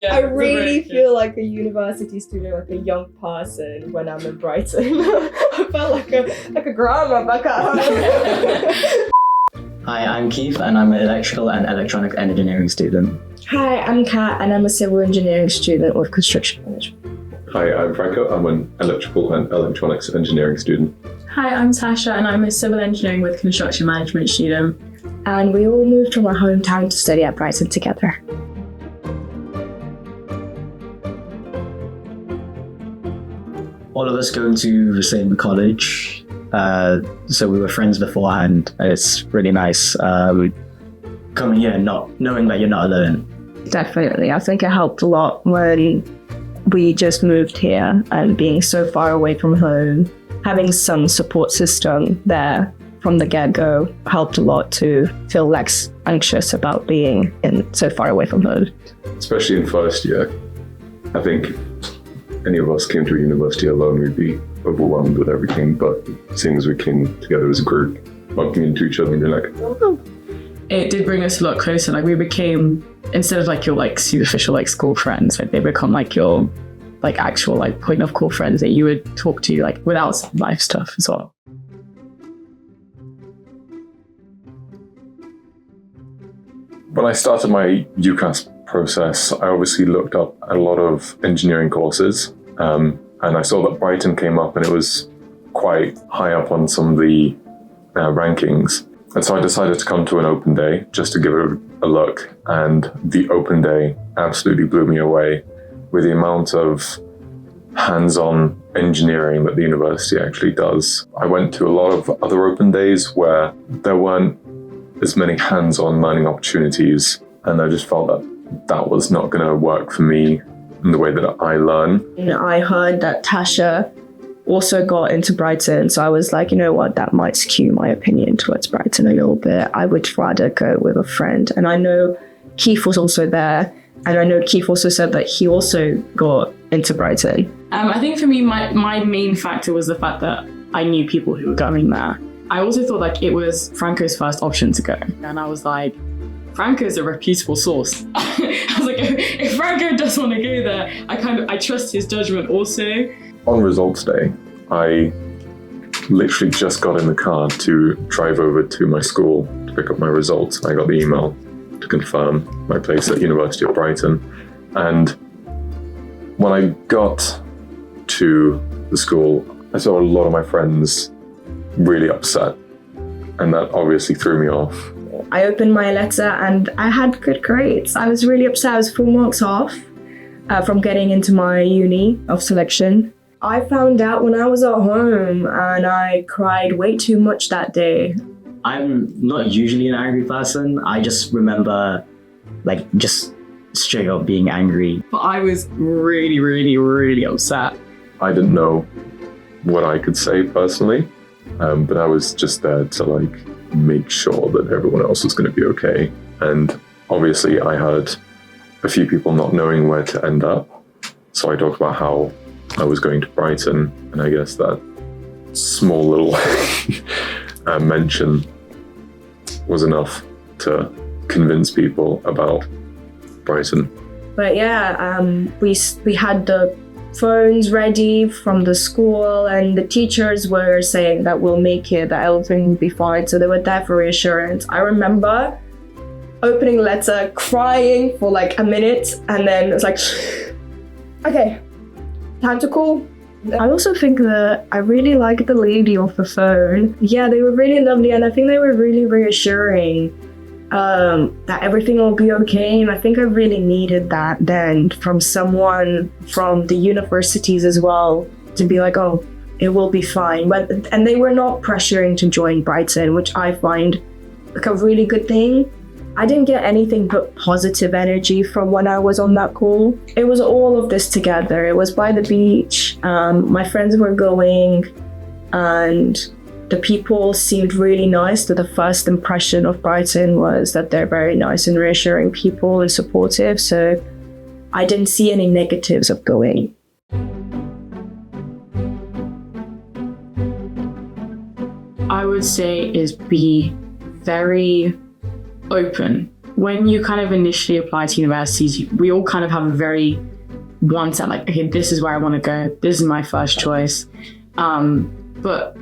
Yeah, I really feel like a university student, like a young person when I'm in Brighton. I felt like a grandma back at home. Hi, I'm Keith and I'm an electrical and electronic engineering student. Hi, I'm Kat and I'm a civil engineering student with construction management. Hi, I'm Franco. I'm an electrical and electronics engineering student. Hi, I'm Tasha and I'm a civil engineering with construction management student. And we all moved from our hometown to study at Brighton together. All of us go to the same college, so we were friends beforehand. It's really nice coming here not knowing that you're not alone. Definitely. I think it helped a lot when we just moved here and being so far away from home, having some support system there from the get-go helped a lot to feel less anxious about being so far away from home. Especially in first year, I think any of us came to a university alone, we'd be overwhelmed with everything, but seeing as we came together as a group, bumping into each other and being like, oh. It did bring us a lot closer. Like we became, instead of like your like superficial like school friends, like they become like your like actual like point of call friends that you would talk to like without some life stuff as well. When I started my UCAS process, I obviously looked up a lot of engineering courses, and I saw that Brighton came up and it was quite high up on some of the rankings. And so I decided to come to an open day just to give it a look. And the open day absolutely blew me away with the amount of hands-on engineering that the university actually does. I went to a lot of other open days where there weren't as many hands-on learning opportunities. And I just felt that that was not going to work for me in the way that I learn. I heard that Tasha also got into Brighton, so I was like, you know what, that might skew my opinion towards Brighton a little bit. I would rather go with a friend. And I know Keith was also there, and I know Keith also said that he also got into Brighton. I think for me, my main factor was the fact that I knew people who were going there. I also thought like it was Franco's first option to go, and I was like, Franco's a reputable source. I was like, if Franco does want to go there, I trust his judgment also. On results day, I literally just got in the car to drive over to my school to pick up my results. I got the email to confirm my place at University of Brighton. And when I got to the school, I saw a lot of my friends really upset. And that obviously threw me off. I opened my letter and I had good grades. I was really upset. I was 4 marks off from getting into my uni of selection. I found out when I was at home and I cried way too much that day. I'm not usually an angry person. I just remember like just straight up being angry. But I was really, really, really upset. I didn't know what I could say personally, but I was just there to like make sure that everyone else was going to be okay. And obviously I heard a few people not knowing where to end up. So I talked about how I was going to Brighton, and I guess that small little mention was enough to convince people about Brighton. But yeah, we had the phones ready from the school, and the teachers were saying that we'll make it, that everything will be fine. So they were there for reassurance. I remember opening the letter, crying for like a minute, and then it's like, okay, time to call. I also think that I really liked the lady off the phone. Yeah, they were really lovely, and I think they were really reassuring that everything will be okay. And I think I really needed that then from someone from the universities as well, to be like, oh, it will be fine. And they were not pressuring to join Brighton, which I find like a really good thing. I didn't get anything but positive energy from when I was on that call. It was all of this together. It was by the beach. My friends were going, and the people seemed really nice. The first impression of Brighton was that they're very nice and reassuring people and supportive. So I didn't see any negatives of going. I would say is be very open when you kind of initially apply to universities, we all kind of have a very one set, like, okay, this is where I want to go. This is my first choice. But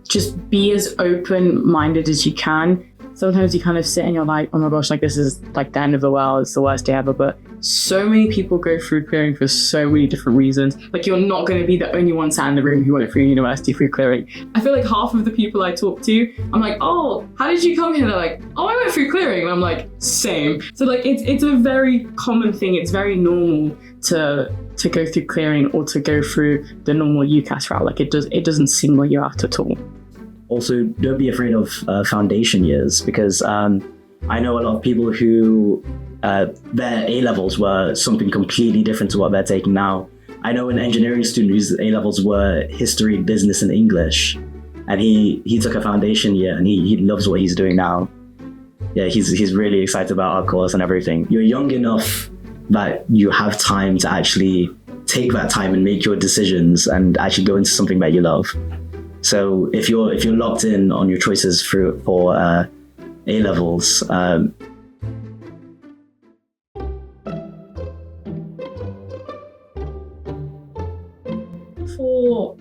just be as open-minded as you can. Sometimes you kind of sit and you're like, oh my gosh, like this is like the end of the world. It's the worst day ever. But so many people go through clearing for so many different reasons. Like you're not going to be the only one sat in the room who went through university through clearing. I feel like half of the people I talk to, I'm like, oh, how did you come here? They're like, oh, I went through clearing. And I'm like, same. So like it's a very common thing. It's very normal to go through clearing or to go through the normal UCAS route. Like it doesn't single you out at all. Also, don't be afraid of foundation years, because I know a lot of people who their A-levels were something completely different to what they're taking now. I know an engineering student whose A-levels were history, business, and English, and he took a foundation year and he loves what he's doing now. Yeah, he's really excited about our course and everything. You're young enough that you have time to actually take that time and make your decisions and actually go into something that you love. So if you're locked in on your choices for A-levels, for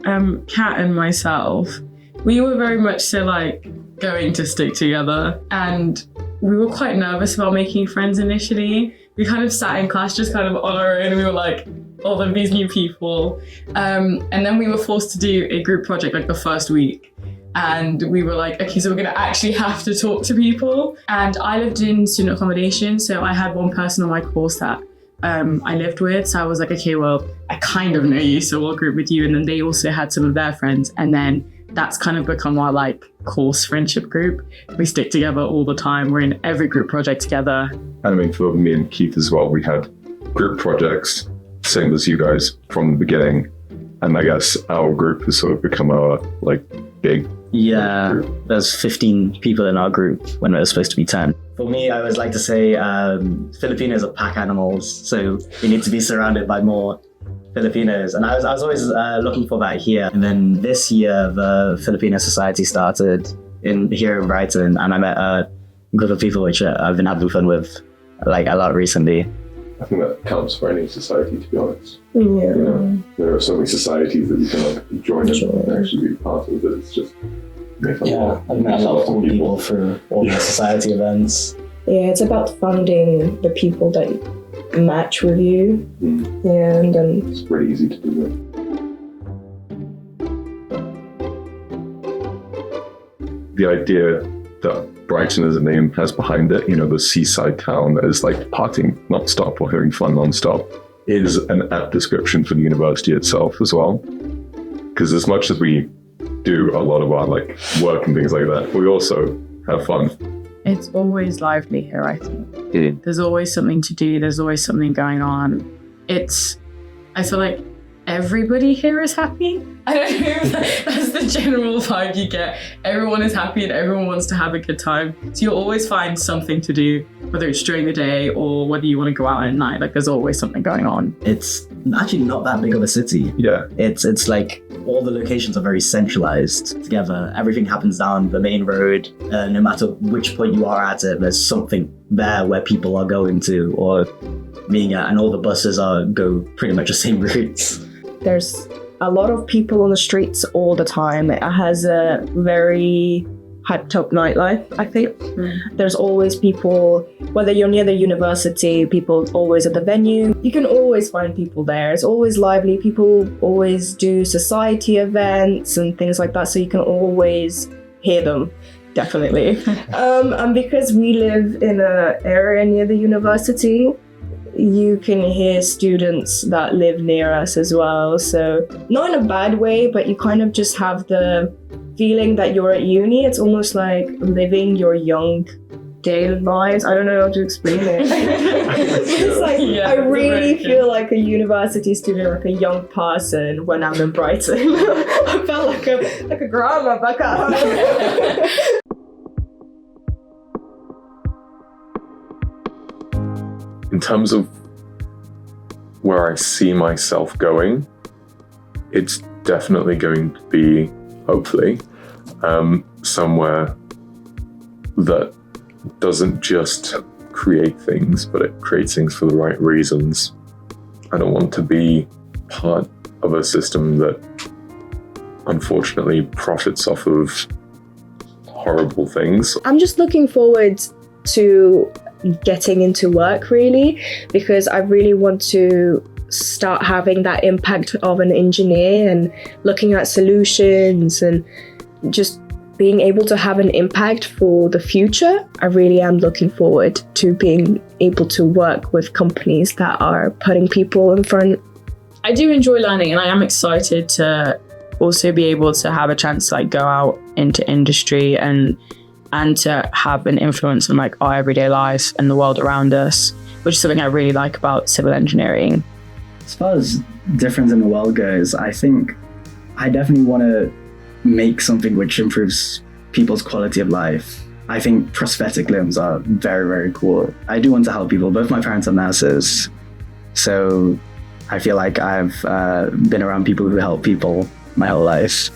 Kat and myself, we were very much so like going to stick together, and we were quite nervous about making friends initially. We kind of sat in class just kind of on our own, and we were like, all of these new people. And then we were forced to do a group project like the first week. And we were like, okay, so we're gonna actually have to talk to people. And I lived in student accommodation, so I had one person on my course that I lived with. So I was like, okay, well, I kind of know you, so we'll group with you. And then they also had some of their friends. And then that's kind of become our like course friendship group. We stick together all the time. We're in every group project together. And I mean, for me and Keith as well, we had group projects, same as you guys from the beginning. And I guess our group has sort of become our like big group. There's 15 people in our group when it was supposed to be 10. For me, I always like to say Filipinos are pack animals, so we need to be surrounded by more Filipinos. And I was always looking for that here. And then this year, the Filipino Society started here in Brighton, and I met a group of people which I've been having fun with like a lot recently. I think that counts for any society, to be honest. Yeah. You know, there are so many societies that you can like join and actually be part of. That it's just I've met a lot of cool people through all the society events. Yeah, it's about finding the people that match with you. Yeah, and then it's pretty easy to do that. The idea that Brighton as a name has behind it, you know, the seaside town that is like partying non-stop or having fun non-stop, is an apt description for the university itself as well. Because as much as we do a lot of our like work and things like that, we also have fun. It's always lively here, I think. There's always something to do. There's always something going on. I feel like everybody here is happy. I don't know if that's the general vibe you get. Everyone is happy and everyone wants to have a good time. So you'll always find something to do, whether it's during the day or whether you want to go out at night. Like there's always something going on. It's actually not that big of a city. Yeah. It's like all the locations are very centralized together. Everything happens down the main road. No matter which point you are at it, there's something there where people are going to or being at, and all the buses go pretty much the same routes. There's a lot of people on the streets all the time. It has a very hyped up nightlife, I think. There's always people, whether you're near the university, people always at the venue. You can always find people there. It's always lively. People always do society events and things like that, so you can always hear them, definitely. And because we live in an area near the university, you can hear students that live near us as well. So not in a bad way, but you kind of just have the feeling that you're at uni. It's almost like living your young daily lives. I don't know how to explain it. It's like, I really feel like a university student, like a young person when I'm in Brighton. I felt like a grandma back at home. In terms of where I see myself going, it's definitely going to be, hopefully, somewhere that doesn't just create things, but it creates things for the right reasons. I don't want to be part of a system that unfortunately profits off of horrible things. I'm just looking forward to getting into work, really, because I really want to start having that impact of an engineer and looking at solutions and just being able to have an impact for the future. I really am looking forward to being able to work with companies that are putting people in front. I do enjoy learning, and I am excited to also be able to have a chance to like go out into industry and to have an influence on like our everyday lives and the world around us, which is something I really like about civil engineering. As far as difference in the world goes, I think I definitely want to make something which improves people's quality of life. I think prosthetic limbs are very, very cool. I do want to help people. Both my parents are nurses, so I feel like I've been around people who help people my whole life.